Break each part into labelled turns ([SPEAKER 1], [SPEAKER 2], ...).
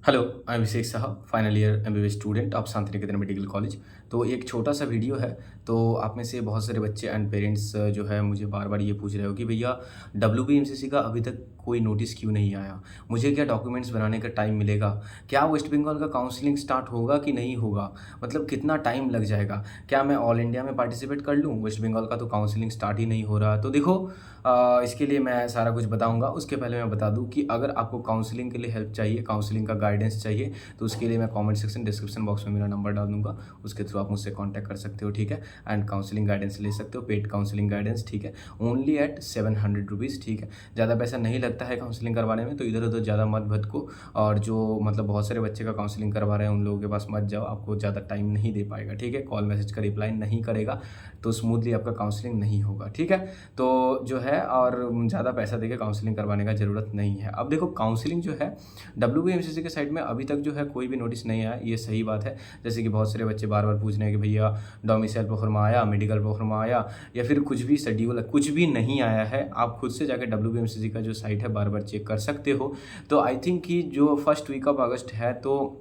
[SPEAKER 1] Hello, I am Abhishek Saha, final year MBBS student of Santiniketan medical college. तो एक छोटा सा वीडियो है। तो आप में से बहुत सारे बच्चे एंड पेरेंट्स जो है मुझे बार-बार ये पूछ रहे हो कि भैया डब्ल्यूबीएमसीसी का अभी तक कोई नोटिस क्यों नहीं आया? मुझे क्या डॉक्यूमेंट्स बनाने का टाइम मिलेगा? क्या वेस्ट बंगाल का काउंसलिंग स्टार्ट होगा कि नहीं होगा? मतलब कितना टाइम लग जाएगा? क्या मैं ऑल इंडिया में पार्टिसिपेट कर लूँ? वेस्ट बंगाल का तो काउंसलिंग स्टार्ट ही नहीं हो रहा। तो देखो इसके लिए मैं सारा कुछ बताऊँगा। उसके पहले मैं बता दूँ कि अगर आपको काउंसलिंग के लिए हेल्प चाहिए, काउंसलिंग का गाइडेंस चाहिए, तो उसके लिए मैं कमेंट सेक्शन डिस्क्रिप्शन बॉक्स में मेरा नंबर डाल दूँगा। उसके थ्रू आप मुझसे कॉन्टैक्ट कर सकते हो, ठीक है? एंड काउंसलिंग गाइडेंस ले सकते हो, पेड काउंसलिंग गाइडेंस, ठीक है? ओनली एट 700 रुपीज़, ठीक है? ज़्यादा पैसा नहीं लगता है काउंसलिंग करवाने में, तो इधर-उधर ज़्यादा मत भटको। और जो मतलब बहुत सारे बच्चे का काउंसलिंग करवा रहे हैं, उन लोगों के पास मत जाओ, आपको ज़्यादा टाइम नहीं दे पाएगा, ठीक है? कॉल मैसेज का रिप्लाई नहीं करेगा, तो स्मूथली आपका काउंसलिंग नहीं होगा, ठीक है? तो जो है और ज़्यादा पैसा देके काउंसलिंग करवाने का ज़रूरत नहीं है। अब देखो काउंसलिंग जो है डब्ल्यूबीएमसीसी के साइड में अभी तक जो है कोई भी नोटिस नहीं आया, ये सही बात है। जैसे कि बहुत सारे बच्चे बार-बार पूछ रहे हैं कि भैया डोमिसाइल प्रोफार्मा आया, मेडिकल प्रोफार्मा आया या फिर कुछ भी शेड्यूल कुछ भी नहीं आया है। आप खुद से जाके डब्ल्यूबीएमसीसी का जो साइट है बार-बार चेक कर सकते हो। तो आई थिंक कि जो फर्स्ट वीक ऑफ अगस्त है तो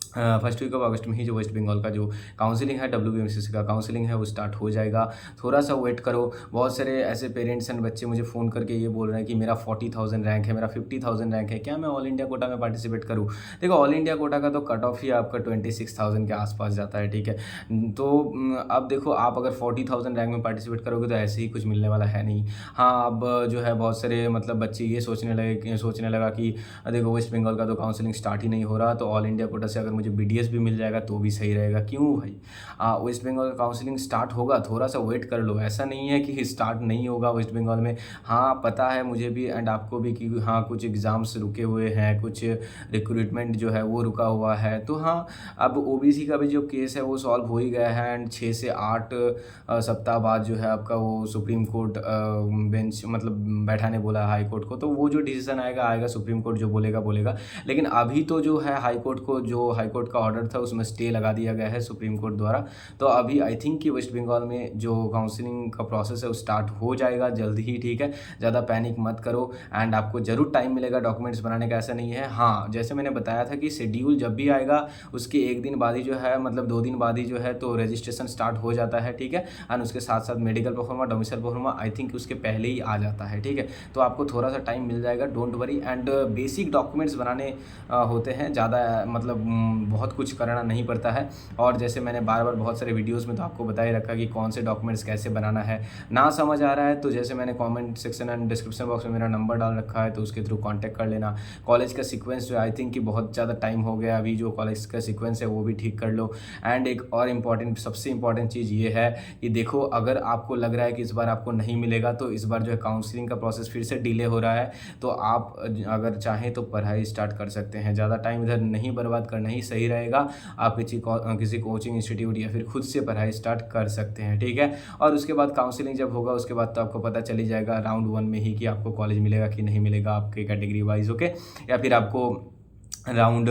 [SPEAKER 1] फर्स्ट वीक ऑफ अगस्त में ही जो वेस्ट बंगाल का जो काउंसलिंग है डब्ल्यूबीएमसीसी का काउंसलिंग है वो स्टार्ट हो जाएगा। थोड़ा-सा वेट करो। बहुत सारे ऐसे पेरेंट्स एंड बच्चे मुझे फ़ोन करके ये बोल रहे हैं कि मेरा 40,000 रैंक है, मेरा 50,000 रैंक है, क्या मैं ऑल इंडिया कोटा में पार्टिसिपेट करूँ? देखो ऑल इंडिया कोटा का तो कट ऑफ ही आपका 26,000 के आस-पास जाता है, ठीक है? तो अब देखो आप अगर 40,000 रैंक में पार्टिसिपेट करोगे तो ऐसे ही कुछ मिलने वाला है नहीं। हाँ, अब जो है बहुत सारे मतलब बच्चे ये सोचने लगा कि देखो वेस्ट बंगाल का तो काउंसलिंग स्टार्ट ही नहीं हो रहा, तो ऑल इंडिया कोटा से अगर मुझे बीडीएस भी मिल जाएगा तो भी सही रहेगा। क्यों भाई? वेस्ट बंगाल का काउंसलिंग स्टार्ट होगा, थोड़ा-सा वेट कर लो। ऐसा नहीं है कि स्टार्ट नहीं होगा वेस्ट बंगाल में। हाँ, पता है मुझे भी एंड आपको भी कि हाँ, कुछ एग्ज़ाम्स रुके हुए हैं, कुछ रिक्रूटमेंट जो है वो रुका हुआ है। तो हाँ, अब ओबीसी का भी जो केस है वो सॉल्व हो ही गया है एंड 6 से 8 सप्ताह बाद जो है आपका वो सुप्रीम कोर्ट बेंच मतलब बैठाने बोला है हाई कोर्ट को, तो वो जो डिसीज़न आएगा सुप्रीम कोर्ट जो बोलेगा। लेकिन अभी तो जो है हाई कोर्ट का ऑर्डर था उसमें स्टे लगा दिया गया है सुप्रीम कोर्ट द्वारा। तो अभी आई थिंक कि वेस्ट बंगाल में जो काउंसलिंग का प्रोसेस है वो स्टार्ट हो जाएगा जल्द ही, ठीक है? ज़्यादा पैनिक मत करो एंड आपको ज़रूर टाइम मिलेगा डॉक्यूमेंट्स बनाने का, ऐसा नहीं है। हाँ, जैसे मैंने बताया था कि शेड्यूल जब भी आएगा उसके 1 दिन बाद ही जो है मतलब 2 दिन बाद ही जो है तो रजिस्ट्रेशन स्टार्ट हो जाता है, ठीक है? एंड उसके साथ-साथ medical pro forma, domicile pro forma I think उसके पहले ही आ जाता है, ठीक है? तो आपको थोड़ा-सा टाइम मिल जाएगा, don't worry and basic documents बनाने होते हैं, ज़्यादा मतलब बहुत कुछ करना नहीं पड़ता है। और जैसे मैंने बार-बार बहुत सारे वीडियोज़ में तो आपको बता ही रखा कि कौन से डॉक्यूमेंट्स कैसे बनाना है। ना समझ आ रहा है तो जैसे मैंने comment section and description box में मेरा नंबर डाल रखा है तो उसके थ्रू कॉन्टैक्ट कर लेना। कॉलेज का सीक्वेंस जो है आई थिंक कि बहुत ज़्यादा टाइम हो गया, अभी जो कॉलेज का सीक्वेंस है वो भी ठीक कर लो। एंड एक और सबसे इम्पॉर्टेंट चीज़ ये है कि देखो अगर आपको लग रहा है कि इस बार आपको नहीं मिलेगा तो इस बार जो है काउंसलिंग का प्रोसेस फिर से डिले हो रहा है, तो आप अगर चाहें तो पढ़ाई स्टार्ट कर सकते हैं। ज़्यादा टाइम इधर नहीं बर्बाद करना ही सही रहेगा। आप किसी कोचिंग इंस्टीट्यूट या फिर खुद से पढ़ाई स्टार्ट कर सकते हैं, ठीक है? और उसके बाद काउंसलिंग जब होगा उसके बाद तो आपको पता चल ही जाएगा राउंड 1 में ही कि आपको कॉलेज मिलेगा कि नहीं मिलेगा आपके कैटेगरी वाइज़, ओके? या फिर आपको राउंड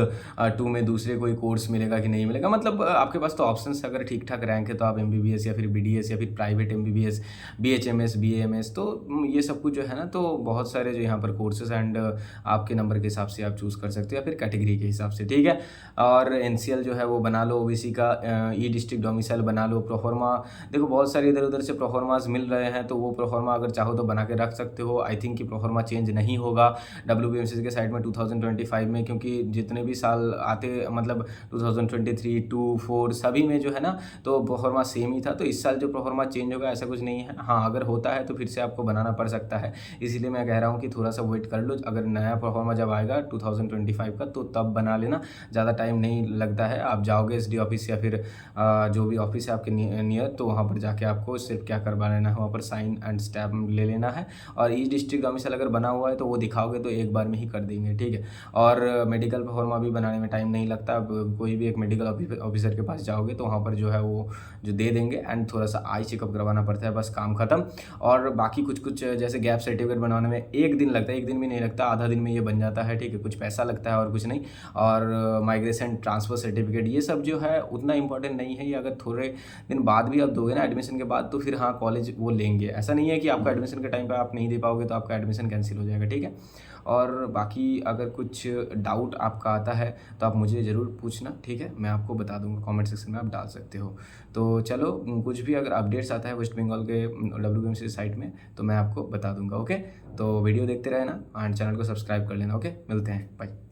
[SPEAKER 1] 2 में दूसरे कोई कोर्स मिलेगा कि नहीं मिलेगा। मतलब आपके पास तो ऑप्शंस अगर ठीक-ठाक रैंक है तो आप एमबीबीएस या फिर बीडीएस या फिर प्राइवेट एमबीबीएस, बीएचएमएस, बीएएमएस तो ये सब कुछ जो है ना तो बहुत सारे जो यहाँ पर कोर्सेज़ एंड आपके नंबर के हिसाब से आप चूज़ कर सकते हो या फिर कैटेगरी के हिसाब से, ठीक है? और एनसीएल जो है वो बना लो, ओबीसी का ई डिस्ट्रिक्ट डोमिसाइल बना लो, प्रोफार्मा देखो बहुत सारे इधर-उधर से प्रोफार्मास मिल रहे हैं तो वो प्रोफार्मा अगर चाहो तो बना के रख सकते हो। आई थिंक कि प्रोफार्मा चेंज नहीं होगा डब्ल्यूबीएमसीसी के साइड में 2025 में, क्योंकि जितने भी साल आते मतलब 2023, 2, 4 सभी में जो है ना तो प्रोफार्मा सेम ही था। तो इस साल जो प्रोफार्मा चेंज होगा ऐसा कुछ नहीं है। हाँ, अगर होता है तो फिर से आपको बनाना पड़ सकता है। इसीलिए मैं कह रहा हूँ कि थोड़ा-सा वेट कर लो। अगर नया प्रोफार्मा जब आएगा 2025 का तो तब बना लेना, ज़्यादा टाइम नहीं लगता है। आप जाओगे एसडी ऑफिस या फिर जो भी ऑफिस है आपके नियर, तो वहाँ पर जाके आपको सिर्फ क्या करवा लेना है, वहाँ पर साइन एंड स्टैम्प ले लेना है और ई डिस्ट्रिक्ट डोमिसाइल अगर बना हुआ है तो वो दिखाओगे तो एक बार में ही कर देंगे, ठीक है? और मेडिकल प्रोफार्मा भी बनाने में टाइम नहीं लगता। अब कोई भी एक मेडिकल ऑफिसर के पास जाओगे तो वहाँ पर जो है वो जो दे देंगे एंड थोड़ा-सा आई चेकअप करवाना पड़ता है, बस काम खत्म। और बाकी कुछ-कुछ जैसे गैप सर्टिफिकेट बनवाने में 1 दिन लगता है, 1 दिन भी नहीं लगता, आधा दिन में ये बन जाता है, ठीक है? कुछ पैसा लगता है और कुछ नहीं। और माइग्रेशन ट्रांसफ़र सर्टिफिकेट ये सब जो है उतना इम्पोर्टेंट नहीं है। ये अगर थोड़े दिन बाद भी आप दोगे ना एडमिशन के बाद तो फिर हाँ, कॉलेज वो लेंगे। ऐसा नहीं है कि आपका एडमिशन के टाइम पे आप नहीं दे पाओगे तो आपका एडमिशन कैंसल हो जाएगा, ठीक है? और बाकी अगर कुछ डाउट आपका आता है तो आप मुझे ज़रूर पूछना, ठीक है? मैं आपको बता दूँगा, कमेंट सेक्शन में आप डाल सकते हो। तो चलो कुछ भी अगर अपडेट्स आता है वेस्ट बंगाल के WBMC साइट में तो मैं आपको बता दूँगा, ओके? तो वीडियो देखते रहना एंड चैनल को सब्सक्राइब कर लेना, ओके? मिलते हैं, बाय।